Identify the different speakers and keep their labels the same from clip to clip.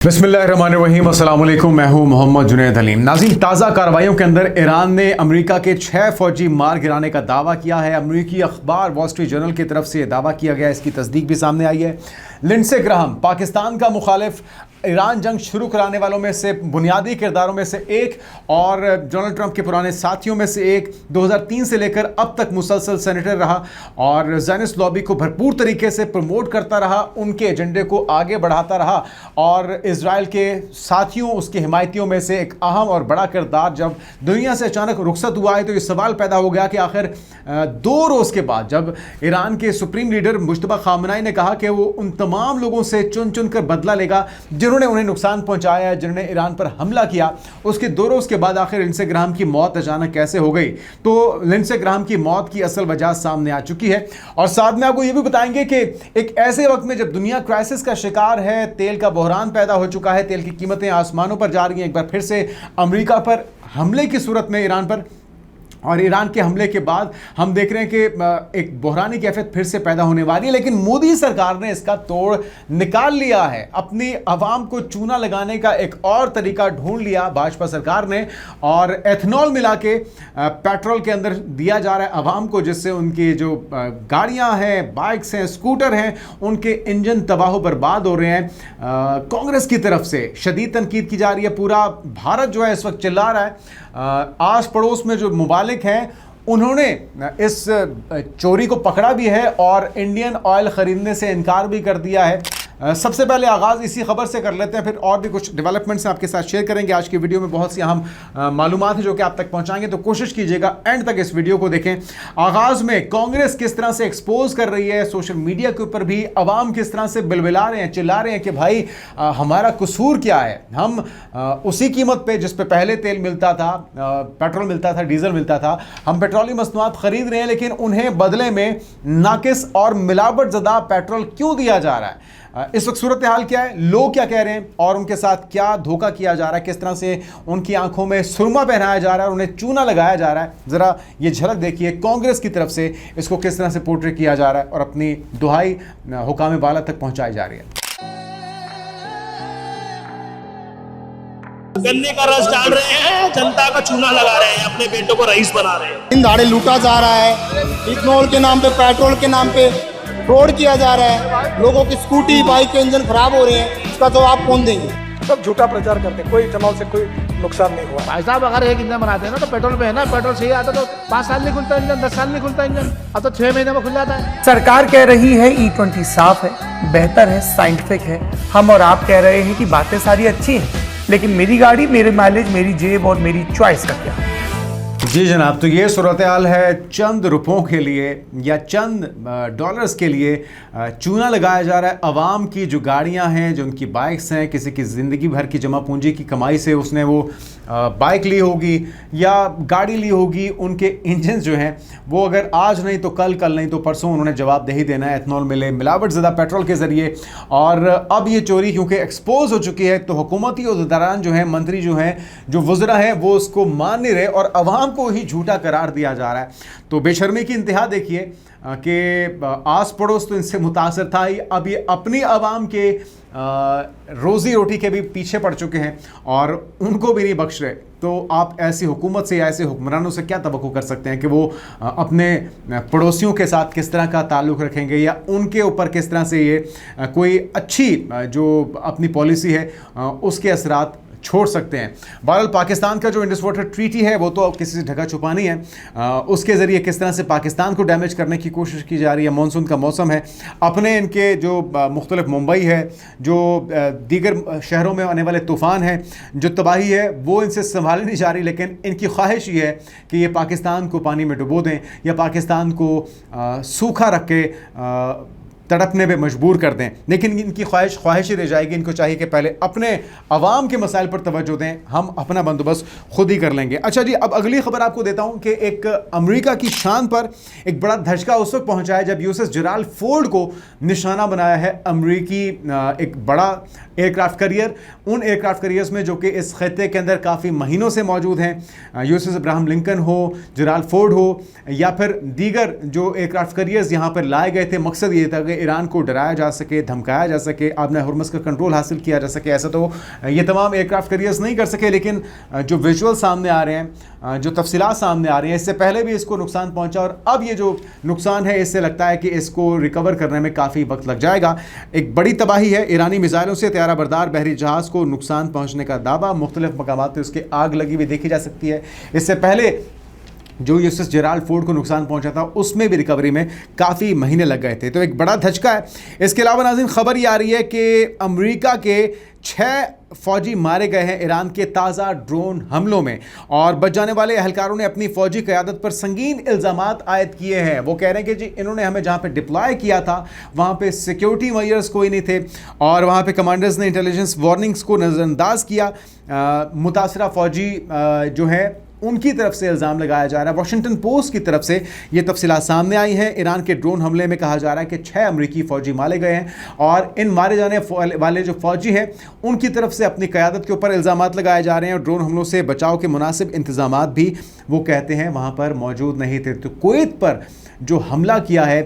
Speaker 1: बिस्मिल्लाहिर्रहमानिर्रहीम, अस्सलाम वालेकुम। मैं हूं मोहम्मद जुनैद हलीम। नाज़रीन, ताज़ा कार्रवाइयों के अंदर ईरान ने अमेरिका के 6 फौजी मार गिराने का दावा किया है। अमेरिकी अखबार वॉल स्ट्रीट जर्नल की तरफ से दावा किया गया, इसकी तस्दीक भी सामने आई है। लिंडसे ग्राहम पाकिस्तान का मुखालिफ, ईरान जंग शुरू कराने वालों में से बुनियादी किरदारों में से एक और डोनाल्ड ट्रंप के पुराने साथियों में से एक, 2003 से लेकर अब तक मुसलसल सेनेटर रहा और ज़ायनिस्ट लॉबी को भरपूर तरीके से प्रमोट करता रहा, उनके एजेंडे को आगे बढ़ाता रहा और इजराइल के साथियों, उसके हिमायतियों में से एक अहम और बड़ा किरदार जब दुनिया से अचानक रुखसत हुआ है तो ये सवाल पैदा हो गया कि आखिर 2 रोज़ के बाद जब ईरान के सुप्रीम लीडर मुश्तबा खामनाई ने कहा कि वो उन तमाम लोगों से चुन चुन कर बदला लेगा जिन्होंने उन्हें नुकसान पहुंचाया, जिन्होंने ईरान पर हमला किया, उसके 2 रोज़ के बाद आखिर लिंडसे ग्राहम की मौत अचानक कैसे हो गई। तो लिंडसे ग्राहम की मौत की असल वजह सामने आ चुकी है और साथ में आपको ये भी बताएंगे कि एक ऐसे वक्त में जब दुनिया क्राइसिस का शिकार है, तेल का बहरान पैदा हो चुका है, तेल की कीमतें आसमानों पर जा रही हैं, एक बार फिर से अमेरिका पर हमले की सूरत में ईरान पर, और ईरान के हमले के बाद हम देख रहे हैं कि एक बहरानी कैफियत फिर से पैदा होने वाली है। लेकिन मोदी सरकार ने इसका तोड़ निकाल लिया है, अपनी आवाम को चूना लगाने का एक और तरीका ढूंढ लिया भाजपा सरकार ने और एथनॉल मिला के पेट्रोल के अंदर दिया जा रहा है आवाम को, जिससे उनकी जो गाड़ियां हैं, बाइक्स हैं, स्कूटर हैं, उनके इंजन तबाह बर्बाद हो रहे हैं। कांग्रेस की तरफ से शदीद तनकीद की जा रही है, पूरा भारत जो है इस वक्त चिल्ला रहा है। आस पड़ोस में जो मुबालिक हैं उन्होंने इस चोरी को पकड़ा भी है और इंडियन ऑयल ख़रीदने से इनकार भी कर दिया है। सबसे पहले आगाज़ इसी खबर से कर लेते हैं, फिर और भी कुछ डेवलपमेंट्स आपके साथ शेयर करेंगे। आज की वीडियो में बहुत सी अहम मालूमात है जो कि आप तक पहुंचाएंगे, तो कोशिश कीजिएगा एंड तक इस वीडियो को देखें। आगाज़ में कांग्रेस किस तरह से एक्सपोज कर रही है, सोशल मीडिया के ऊपर भी अवाम किस तरह से बिलबिला रहे हैं, चिल्ला रहे हैं कि भाई हमारा कसूर क्या है, हम उसी कीमत पर जिस पर पहले तेल मिलता था, पेट्रोल मिलता था, डीजल मिलता था, हम पेट्रोलियम मसनूआत खरीद रहे हैं, लेकिन उन्हें बदले में नाकिस और मिलावट ज़दा पेट्रोल क्यों दिया जा रहा है। इस वक्त सूरत हाल क्या है, लोग क्या कह रहे हैं और उनके साथ क्या धोखा किया जा रहा है, किस तरह से उनकी आंखों में सुरमा पहनाया जा रहा है और उन्हें चूना लगाया जा रहा है। ज़रा ये झलक देखिए, कांग्रेस की तरफ से इसको किस तरह से पोर्ट्रे किया जा रहा है और अपनी दुहाई हुकाम बाला तक पहुंचाई जा रही है।
Speaker 2: गन्ने का रस डाल रहे हैं, जनता का चूना लगा रहे हैं, अपने बेटों को रईस बना रहे हैं।
Speaker 3: इन दाड़े लूटा जा रहा है, इथनॉल के नाम पे, पेट्रोल के नाम पे फ्रॉड किया जा रहा है, लोगों की स्कूटी बाइक के इंजन खराब हो रहे हैं, इसका जवाब कौन देंगे।
Speaker 4: सब झूठा प्रचार करते हैं, कोई इथनॉल से कोई नुकसान नहीं हुआ।
Speaker 5: भाई साहब, अगर एक इंजन बनाते हैं ना तो पेट्रोल पे है ना, पेट्रोल सही आता तो 5 साल नहीं खुलता इंजन, 10 साल नहीं खुलता इंजन, अब तो 6 महीने में खुल जाता है।
Speaker 6: सरकार कह रही है E20 साफ है, बेहतर है, साइंटिफिक है। हम और आप कह रहे हैं कि बातें सारी अच्छी हैं, लेकिन मेरी गाड़ी, मेरे माइलेज, मेरी जेब और मेरी चॉइस का क्या।
Speaker 1: जी जनाब, तो ये सूरत हाल है। चंद रुपयों के लिए या चंद डॉलर्स के लिए चूना लगाया जा रहा है अवाम की जो गाड़ियां हैं, जो उनकी बाइक्स हैं, किसी की ज़िंदगी भर की जमा पूंजी की कमाई से उसने वो बाइक ली होगी या गाड़ी ली होगी, उनके इंजन जो हैं वो अगर आज नहीं तो कल, कल नहीं तो परसों उन्होंने जवाब दे ही देना है। एथनॉल मिले, मिलावट ज़्यादा पेट्रोल के ज़रिए, और अब ये चोरी क्योंकि एक्सपोज हो चुकी है तो हुकूमती उहदेदारान जो हैं, मंत्री जो हैं, जो वज़रा हैं, वो उसको मान नहीं रहे और अवाम को ही झूठा करार दिया जा रहा है। तो बेशर्मी की इंतहा देखिए कि आस पड़ोस तो इनसे मुतासर था ही, अब ये अपनी आवाम के रोज़ी रोटी के भी पीछे पड़ चुके हैं और उनको भी नहीं बख्श रहे। तो आप ऐसी हुकूमत से या ऐसे हुक्मरानों से क्या तवक्को कर सकते हैं कि वो अपने पड़ोसियों के साथ किस तरह का ताल्लुक़ रखेंगे या उनके ऊपर किस तरह से ये कोई अच्छी जो अपनी पॉलिसी है उसके असरात छोड़ सकते हैं। बहरहाल पाकिस्तान का जो इंडस वाटर ट्रीटी है वो तो अब किसी से ढका छुपा नहीं है, उसके ज़रिए किस तरह से पाकिस्तान को डैमेज करने की कोशिश की जा रही है। मानसून का मौसम है, अपने इनके जो मुख्तलिफ मुंबई है, जो दीगर शहरों में आने वाले तूफ़ान हैं, जो तबाही है वो इनसे संभाली नहीं जा रही, लेकिन इनकी ख्वाहिश ये है कि ये पाकिस्तान को पानी में डुबो दें या पाकिस्तान को सूखा रख के तड़पने पे मजबूर कर दें। लेकिन इनकी ख्वाहिश ही रह जाएगी, इनको चाहिए कि पहले अपने अवाम के मसाइल पर तवज्जो दें, हम अपना बंदोबस्त खुद ही कर लेंगे। अच्छा जी, अब अगली खबर आपको देता हूं कि एक अमेरिका की शान पर एक बड़ा धचका उस वक्त पहुंचा है जब यूएसएस जेराल्ड फोर्ड को निशाना बनाया है अमेरिकी एक बड़ा एयरक्राफ्ट करियर, उन एयरक्राफ्ट करियर्स में जो कि इस खत्ते के अंदर काफ़ी महीनों से मौजूद हैं। यूएसएस अब्राहम लिंकन हो, जेराल्ड फोर्ड हो या फिर दीगर जो एयरक्राफ्ट करियर्स यहाँ पर लाए गए थे, मकसद ये था कि ईरान को डराया जा सके, धमकाया जा सके, आपने हुर्मुज़ का कंट्रोल हासिल किया जा सके। ऐसा तो ये तमाम एयरक्राफ्ट कैरियर्स नहीं कर सके, लेकिन जो विजुअल सामने आ रहे हैं, जो तफसीलात सामने आ रही हैं, इससे पहले भी इसको नुकसान पहुंचा और अब ये जो नुकसान है इससे लगता है कि इसको रिकवर करने में काफ़ी वक्त लग जाएगा। एक बड़ी तबाही है। ईरानी मिसाइलों से तैयारा बरदार बहरी जहाज़ को नुकसान पहुंचने का दावा, मुख्तलिफ मकामात पर उसकी आग लगी हुई देखी जा सकती है। इससे पहले जो यूएसएस जेराल्ड फोर्ड को नुकसान पहुंचा था उसमें भी रिकवरी में काफ़ी महीने लग गए थे, तो एक बड़ा धचका है। इसके अलावा नाज़रीन खबर ये आ रही है कि अमेरिका के 6 फौजी मारे गए हैं ईरान के ताज़ा ड्रोन हमलों में, और बच जाने वाले एहलकारों ने अपनी फौजी क़यादत पर संगीन इल्ज़ामात आयद किए हैं। वो कह रहे हैं कि जी इन्होंने हमें जहाँ पे डिप्लॉय किया था वहाँ पे सिक्योरिटी मेजर्स कोई नहीं थे और वहाँ पे कमांडर्स ने इंटेलिजेंस वार्निंग्स को नज़रअंदाज किया। मुतासरा फौजी जो है उनकी तरफ से इल्ज़ाम लगाया जा रहा है। वॉशिंगटन पोस्ट की तरफ से ये तफसीलात सामने आई हैं। ईरान के ड्रोन हमले में कहा जा रहा है कि 6 अमरीकी फ़ौजी मारे गए हैं और इन मारे जाने वाले जो फ़ौजी हैं उनकी तरफ से अपनी क़यादत के ऊपर इल्ज़ामात लगाए जा रहे हैं और ड्रोन हमलों से बचाव के मुनासिब इंतज़ामात भी वो कहते हैं वहाँ पर मौजूद नहीं थे। तो कुवैत पर जो हमला किया है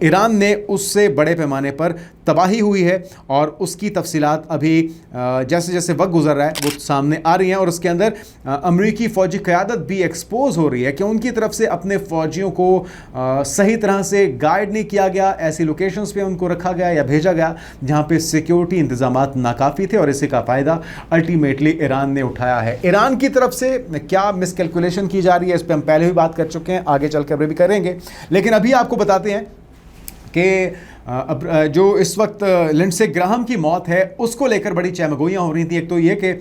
Speaker 1: ईरान ने, उससे बड़े पैमाने पर तबाही हुई है और उसकी तफसीलात अभी जैसे जैसे वक्त गुजर रहा है वो सामने आ रही हैं और उसके अंदर अमरीकी फ़ौजी क़यादत भी एक्सपोज हो रही है कि उनकी तरफ से अपने फ़ौजियों को सही तरह से गाइड नहीं किया गया, ऐसी लोकेशंस पे उनको रखा गया या भेजा गया जहाँ पे सिक्योरिटी इंतज़ामात नाकाफ़ी थे और इसी का फ़ायदा अल्टीमेटली ईरान ने उठाया है। ईरान की तरफ से क्या मिसकैलकुलेशन की जा रही है इस पर हम पहले भी बात कर चुके हैं, आगे चल कर भी करेंगे, लेकिन अभी आपको बताते हैं कि अब जो इस वक्त लिंडसे ग्राहम की मौत है उसको लेकर बड़ी चहमगोइयाँ हो रही थी। एक तो ये कि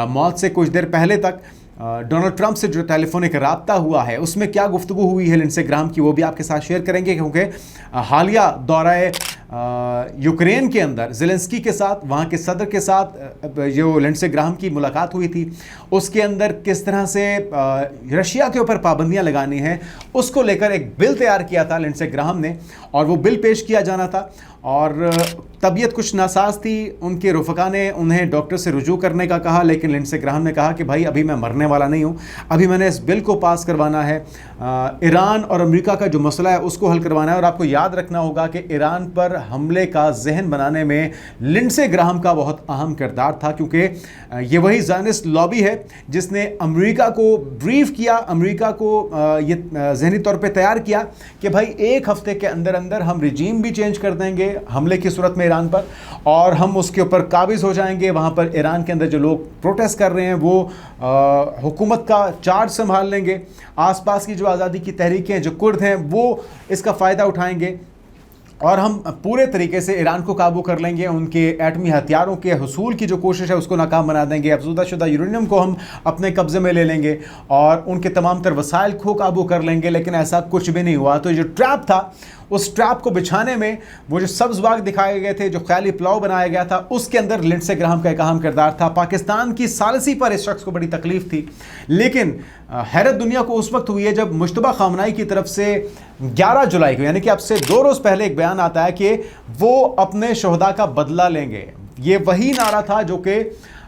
Speaker 1: मौत से कुछ देर पहले तक डोनाल्ड ट्रंप से जो टेलीफोनिक रब्ता हुआ है उसमें क्या गुफ्तगू हुई है लिंडसे ग्राहम की, वो भी आपके साथ शेयर करेंगे, क्योंकि हालिया दौरा यूक्रेन के अंदर ज़ेलेंस्की के साथ, वहाँ के सदर के साथ जो लिंडसे ग्राहम की मुलाकात हुई थी उसके अंदर किस तरह से रशिया के ऊपर पाबंदियाँ लगानी हैं उसको लेकर एक बिल तैयार किया था लिंडसे ग्राहम ने और वो बिल पेश किया जाना था और तबीयत कुछ नासाज थी। उनके रफ़का ने उन्हें डॉक्टर से रुजू करने का कहा, लेकिन लिंडसे ग्राहम ने कहा कि भाई अभी मैं मरने वाला नहीं हूँ, अभी मैंने इस बिल को पास करवाना है, ईरान और अमेरिका का जो मसला है उसको हल करवाना है। और आपको याद रखना होगा कि ईरान पर हमले का जहन बनाने में लिंडसे ग्राहम का बहुत अहम किरदार था, क्योंकि ये वही ज़ायनिस्ट लॉबी है जिसने अमेरिका को ब्रीफ किया, अमेरिका को ये जहनी तौर पर तैयार किया कि भाई 1 हफ़्ते के अंदर अंदर हम रिजीम भी चेंज कर देंगे हमले की सूरत में ईरान पर और हम उसके ऊपर काबिज हो जाएंगे। वहाँ पर ईरान के अंदर जो लोग प्रोटेस्ट कर रहे हैं वो हुकूमत का चार्ज संभाल लेंगे, आसपास की जो आज़ादी की तहरीकें, जो कुर्द हैं वो इसका फ़ायदा उठाएंगे और हम पूरे तरीके से ईरान को काबू कर लेंगे, उनके एटमी हथियारों के हुसूल की जो कोशिश है उसको नाकाम बना देंगे, अफज़ुदा यूरेनियम को हम अपने कब्ज़े में ले लेंगे और उनके तमाम तर वसाइल को काबू कर लेंगे। लेकिन ऐसा कुछ भी नहीं हुआ। तो जो ट्रैप था उस ट्रैप को बिछाने में वो जो सब्ज़ बाग दिखाए गए थे, जो ख्याली पुलाव बनाया गया था, उसके अंदर लिंडसे ग्राहम का एक अहम किरदार था। पाकिस्तान की सालसी पर इस शख्स को बड़ी तकलीफ थी, लेकिन हैरत दुनिया को उस वक्त हुई है जब मुश्तबा खामनाई की तरफ से 11 जुलाई को, यानी कि अब से 2 रोज़ पहले एक बयान आता है कि वो अपने शहदा का बदला लेंगे। ये वही नारा था जो कि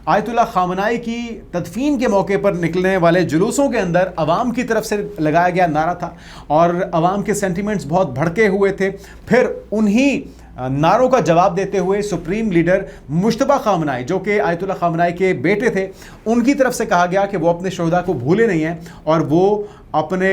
Speaker 1: आयतुल्लाह खामनाई की तदफीन के मौके पर निकलने वाले जुलूसों के अंदर अवाम की तरफ से लगाया गया नारा था और अवाम के सेंटिमेंट्स बहुत भड़के हुए थे। फिर उन्हीं नारों का जवाब देते हुए सुप्रीम लीडर मुश्तबा खामनाई, जो कि आयतुल्लाह खामनाई के बेटे थे, उनकी तरफ से कहा गया कि वो अपने शोहदा को भूले नहीं हैं और वो अपने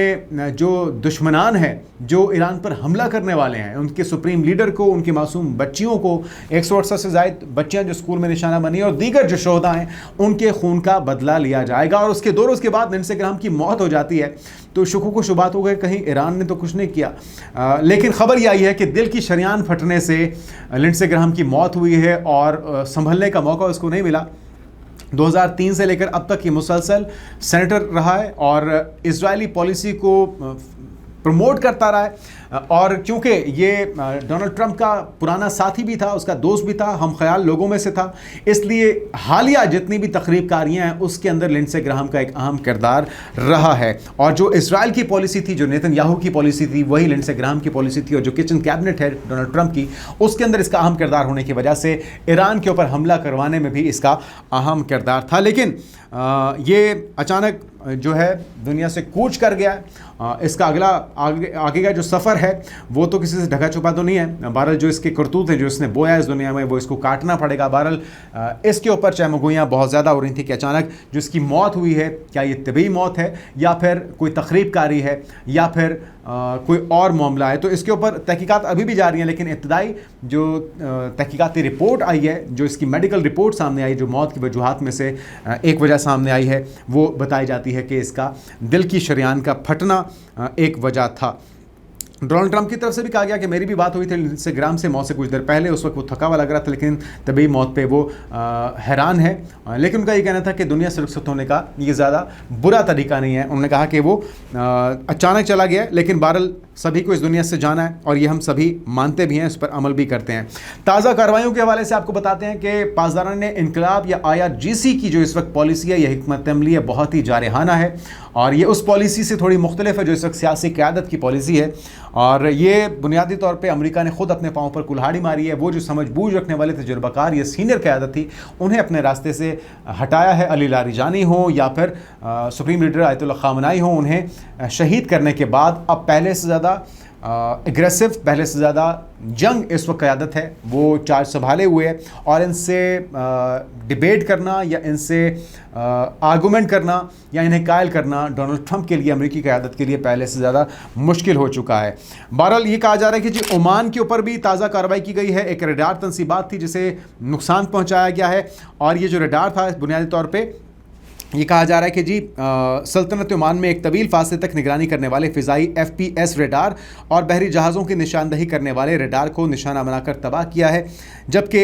Speaker 1: जो दुश्मनान हैं, जो ईरान पर हमला करने वाले हैं, उनके सुप्रीम लीडर को, उनकी मासूम बच्चियों को, 168 से ज़ायद बच्चियां जो स्कूल में निशाना बनी और दीगर जो शोहदा हैं, उनके खून का बदला लिया जाएगा। और उसके 2 रोज़ के बाद लिंडसे ग्राहम की मौत हो जाती है। तो शुकूक व शुबात हो गए कहीं ईरान ने तो कुछ नहीं किया, लेकिन ख़बर यह आई है कि दिल की शरियान फटने से लिंडसे ग्राहम की मौत हुई है और संभलने का मौका उसको नहीं मिला। 2003 से लेकर अब तक ये मुसलसल सेनेटर रहा है और इजरायली पॉलिसी को प्रमोट करता रहा है और क्योंकि ये डोनाल्ड ट्रंप का पुराना साथी भी था, उसका दोस्त भी था, हम ख्याल लोगों में से था, इसलिए हालिया जितनी भी तकरीबकारियाँ हैं उसके अंदर लिंडसे ग्राहम का एक अहम किरदार रहा है। और जो इसराइल की पॉलिसी थी, जो नेतन्याहू की पॉलिसी थी, वही लिंडसे ग्राहम की पॉलिसी थी और जो किचन कैबिनेट है डोनाल्ड ट्रंप की, उसके अंदर इसका अहम किरदार होने की वजह से ईरान के ऊपर हमला करवाने में भी इसका अहम किरदार था। लेकिन ये अचानक जो है दुनिया से कूच कर गया। इसका आगे का जो सफ़र है वो तो किसी से ढका छुपा तो नहीं है। बहरहाल जो इसके करतूत हैं, जो इसने बोया इस दुनिया में, वो इसको काटना पड़ेगा। बहरहाल इसके ऊपर चहमगोइयाँ बहुत ज़्यादा हो रही थी कि अचानक जो इसकी मौत हुई है, क्या ये तबी मौत है या फिर कोई तकरीबकारी है या फिर कोई और मामला है। तो इसके ऊपर तहकीकात अभी भी जारी हैं, लेकिन इब्तदाई जो तहकीकाती रिपोर्ट आई है, जो इसकी मेडिकल रिपोर्ट सामने आई, जो मौत की वजूहात में से एक वजह सामने आई है, वो बताई जाती है कि इसका दिल की शरीयान का फटना एक वजह था। डोनाल्ड ट्रंप की तरफ से भी कहा गया कि मेरी भी बात हुई थी इंस्टाग्राम से मौत से कुछ देर पहले, उस वक्त वो थका हुआ लग रहा था, लेकिन तभी मौत पे वो हैरान है। लेकिन उनका ये कहना था कि दुनिया से रुखसत होने का ये ज़्यादा बुरा तरीका नहीं है। उन्होंने कहा कि वो अचानक चला गया, लेकिन बहरहाल सभी को इस दुनिया से जाना है और ये हम सभी मानते भी हैं, इस पर अमल भी करते हैं। ताज़ा कार्रवाइयों के हवाले से आपको बताते हैं कि पासदारान इनकलाब या IRGC की जो इस वक्त पॉलिसी है, यह हिकमत अमली है, बहुत ही जारहाना है और ये उस पॉलिसी से थोड़ी मुख्तलिफ है जो इस वक्त सियासी क़यादत की पॉलिसी है। और ये बुनियादी तौर पे अमेरिका ने ख़ुद अपने पाँव पर कुल्हाड़ी मारी है। वो जो समझबूझ रखने वाले तजुर्बाकार या सीनियर क़यादत थी, उन्हें अपने रास्ते से हटाया है। अली लारिजानी हो या फिर सुप्रीम लीडर आयतुल्लाह ख़ामनाई हो, उन्हें शहीद करने के बाद अब पहले से ज़्यादा एग्रेसिव, पहले से ज़्यादा जंग इस वक्त क़यादत है, वो चार्ज संभाले हुए है और इनसे डिबेट करना या इनसे आर्गूमेंट करना या इन्हें कायल करना डोनाल्ड ट्रंप के लिए, अमेरिकी क़यादत के लिए पहले से ज़्यादा मुश्किल हो चुका है। बहरहाल ये कहा जा रहा है कि जी ओमान के ऊपर भी ताज़ा कार्रवाई की गई है। एक रडार तनसीबात थी जिसे नुकसान पहुँचाया गया है और ये जो रडार था बुनियादी तौर पर ये कहा जा रहा है कि जी सल्तनत ओमान में एक तवील फासले तक निगरानी करने वाले फ़िज़ाई FPS रडार और बहरी जहाज़ों की निशानदही करने वाले रडार को निशाना बनाकर तबाह किया है। जबकि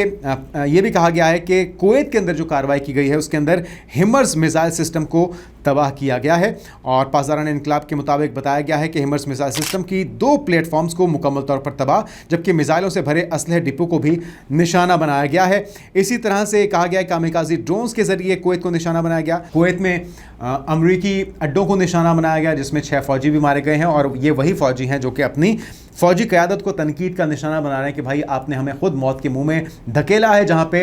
Speaker 1: ये भी कहा गया है कि कुवैत के अंदर जो कार्रवाई की गई है उसके अंदर हिमर्स मिसाइल सिस्टम को तबाह किया गया है। और पासदारान इनकलाब के मुताबिक बताया गया है कि हिमर्स मिसाइल सिस्टम की 2 प्लेटफॉर्म्स को मुकम्मल तौर पर तबाह, जबकि मिसाइलों से भरे असलहे डिपो को भी निशाना बनाया गया है। इसी तरह से कहा गया है कामिकाज़ी ड्रोन्स के ज़रिए कुवैत को निशाना बनाया गया। कुवैत में अमरीकी अड्डों को निशाना बनाया गया जिसमें 6 फ़ौजी भी मारे गए हैं और ये वही फ़ौजी हैं जो कि अपनी फ़ौजी क़यादत को तनकीद का निशाना बना रहे हैं कि भाई आपने हमें ख़ुद मौत के मुंह में धकेला है जहाँ पे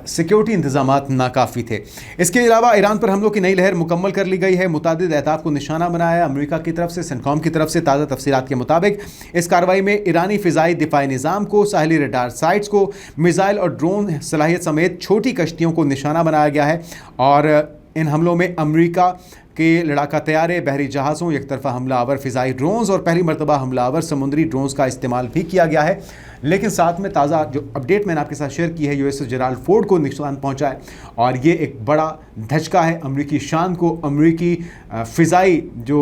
Speaker 1: सिक्योरिटी इंतज़ामात नाकाफ़ी थे। इसके अलावा ईरान पर हमलों की नई लहर मुकम्मल कर ली गई है। मुतादिद अहदाफ को निशाना बनाया अमेरिका की तरफ से। सेंटकॉम की तरफ से ताज़ा तफसीलात के मुताबिक इस कार्रवाई में ईरानी फ़िज़ाई दिफाई निज़ाम को, साहली रडार साइट्स को, मिसाइल और ड्रोन सलाहियत समेत छोटी कश्तियों को निशाना बनाया गया है। और इन हमलों में अमेरिका के लड़ाका तैयारे, बहरी जहाज़ों, एक तरफा हमलावर फ़िज़ाई ड्रोन्स और पहली मरतबा हमलावर समुद्री ड्रोन्स का इस्तेमाल भी किया गया है। लेकिन साथ में ताज़ा जो अपडेट मैंने आपके साथ शेयर की है, USS जेराल्ड फोर्ड को नुकसान पहुंचा है और ये एक बड़ा धचका है अमरीकी शान को, अमरीकी फ़िज़ाई जो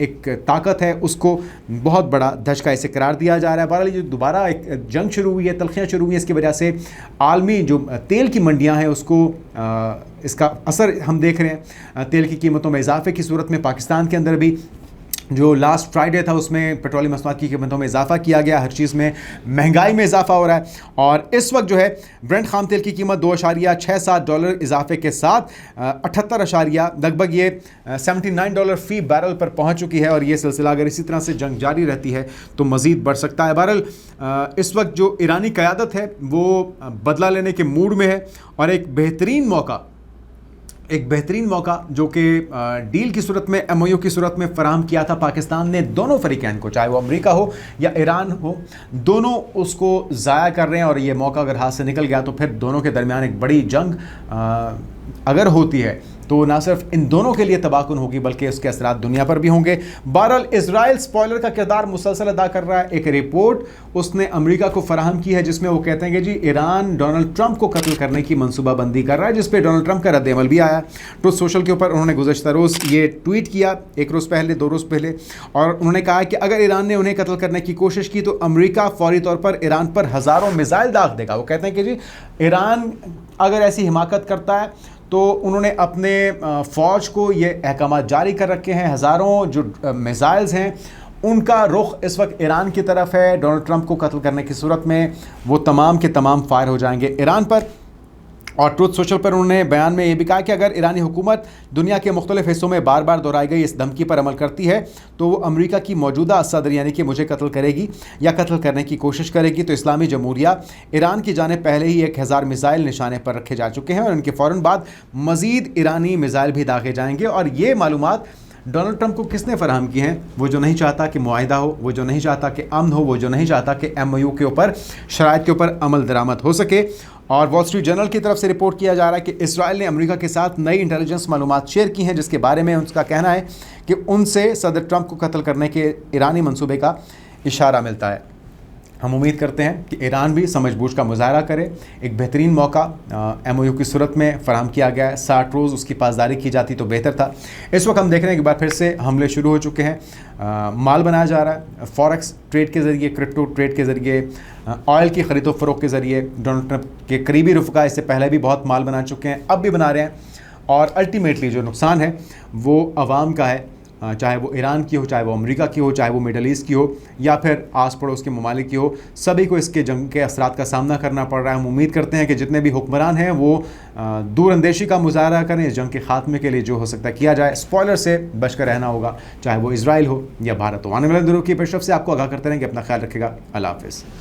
Speaker 1: एक ताकत है उसको बहुत बड़ा धचका इसे करार दिया जा रहा है। बहरहाल जो दोबारा एक जंग शुरू हुई है, तलखियाँ शुरू हुई हैं, इसकी वजह से आलमी जो तेल की मंडियाँ हैं उसको इसका असर हम देख रहे हैं। तेल की कीमतों में इजाफे की सूरत में पाकिस्तान के अंदर भी जो लास्ट फ्राइडे था उसमें पेट्रोलियम मसनूआत की कीमतों में इजाफा किया गया। हर चीज़ में महंगाई में इजाफा हो रहा है और इस वक्त जो है ब्रेंट खाम तेल की कीमत $2.67 इजाफे के साथ 78 लगभग ये $79 फ़ी बैरल पर पहुंच चुकी है और ये सिलसिला अगर इसी तरह से जंग जारी रहती है तो मज़ीद बढ़ सकता है। बहरहाल इस वक्त जो ईरानी क़यादत है वो बदला लेने के मूड में है और एक बेहतरीन मौका जो कि डील की सूरत में, MOU की सूरत में फ़राहम किया था पाकिस्तान ने दोनों फ़रीक़ैन को, चाहे वो अमेरिका हो या ईरान हो, दोनों उसको ज़ाया कर रहे हैं। और ये मौका अगर हाथ से निकल गया तो फिर दोनों के दरमियान एक बड़ी जंग अगर होती है तो ना सिर्फ इन दोनों के लिए तबाहकुन होगी बल्कि उसके असरात दुनिया पर भी होंगे। बहरहाल इजराइल स्पॉयलर का किरदार मुसलसल अदा कर रहा है। एक रिपोर्ट उसने अमेरिका को फराहम की है जिसमें वो कहते हैं कि जी ईरान डोनाल्ड ट्रंप को कत्ल करने की मनसूबाबंदी कर रहा है, जिस पे डोनाल्ड ट्रंप का रद्द-ए-अमल भी आया। ट्रुथ सोशल के ऊपर उन्होंने गुज़श्ता रोज़ ये ट्वीट किया, एक रोज़ पहले, 2 रोज़ पहले, और उन्होंने कहा कि अगर ईरान ने उन्हें कत्ल करने की कोशिश की तो अमेरिका फौरी तौर पर ईरान पर हज़ारों मिसाइल दाग देगा। वो कहते हैं कि जी ईरान अगर ऐसी हिमाकत करता है तो उन्होंने अपने फ़ौज को ये अहकाम जारी कर रखे हैं। हज़ारों जो मिसाइल्स हैं उनका रुख इस वक्त ईरान की तरफ है। डोनाल्ड ट्रंप को कत्ल करने की सूरत में वो तमाम के तमाम फायर हो जाएंगे ईरान पर। और ट्रुथ सोशल पर उन्होंने बयान में ये भी कहा कि अगर ईरानी हुकूमत दुनिया के मुख्तलिफ हिस्सों में बार बार दोहराई गई इस धमकी पर अमल करती है तो वो अमेरिका की मौजूदा सदर यानी कि मुझे कत्ल करेगी या कत्ल करने की कोशिश करेगी। तो इस्लामी जमहूरिया ईरान की जानिब पहले ही 1000 मिसाइल निशाने पर रखे जा चुके हैं और इनके फ़ौरन बाद मज़ीद ईरानी मिसाइल भी दागे जाएंगे। और ये मालूमात डोनाल्ड ट्रंप को किसने फराहम की हैं? वो जो नहीं चाहता कि मुआहिदा हो, वो जो नहीं चाहता कि अमन हो, वो जो नहीं चाहता कि MOU के ऊपर शराइत के ऊपर अमल दरामद हो सके। और वॉल स्ट्रीट जर्नल की तरफ से रिपोर्ट किया जा रहा है कि इसराइल ने अमेरिका के साथ नई इंटेलिजेंस मालूमात शेयर की हैं, जिसके बारे में उसका कहना है कि उनसे सदर ट्रंप को कत्ल करने के ईरानी मंसूबे का इशारा मिलता है। हम उम्मीद करते हैं कि ईरान भी समझबूझ का मुजाहरा करे। एक बेहतरीन मौका MOU की सूरत में फराहम किया गया है। 60 रोज़ उसकी पासदारी की जाती तो बेहतर था। इस वक्त हम देख रहे हैं कि बार फिर से हमले शुरू हो चुके हैं। माल बनाया जा रहा है फॉरेक्स ट्रेड के ज़रिए, क्रिप्टो ट्रेड के ज़रिए, ऑयल की ख़रीदो फ़रोख्त के ज़रिए। डोनाल्ड ट्रंप के करीबी रुफ़का इससे पहले भी बहुत माल बना चुके हैं, अब भी बना रहे हैं। और अल्टीमेटली जो नुकसान है वो अवाम का है, चाहे वो ईरान की हो, चाहे वो अमेरिका की हो, चाहे वो मिडल ईस्ट की हो, या फिर आस पड़ोस के ममालिक की हो। सभी को इसके जंग के असरात का सामना करना पड़ रहा है। हम उम्मीद करते हैं कि जितने भी हुक्मरान हैं वो दूरअंदेशी का मुजाहरा करें। इस जंग के खात्मे के लिए जो हो सकता है किया जाए। स्पॉयलर से बचकर रहना होगा, चाहे वो इसराइल हो या भारत हो। आने वाले दिनों की पेशरफ से आपको आगाह करते रहेंगे। अपना ख्याल रखेगा। अल्लाह हाफ़िज़।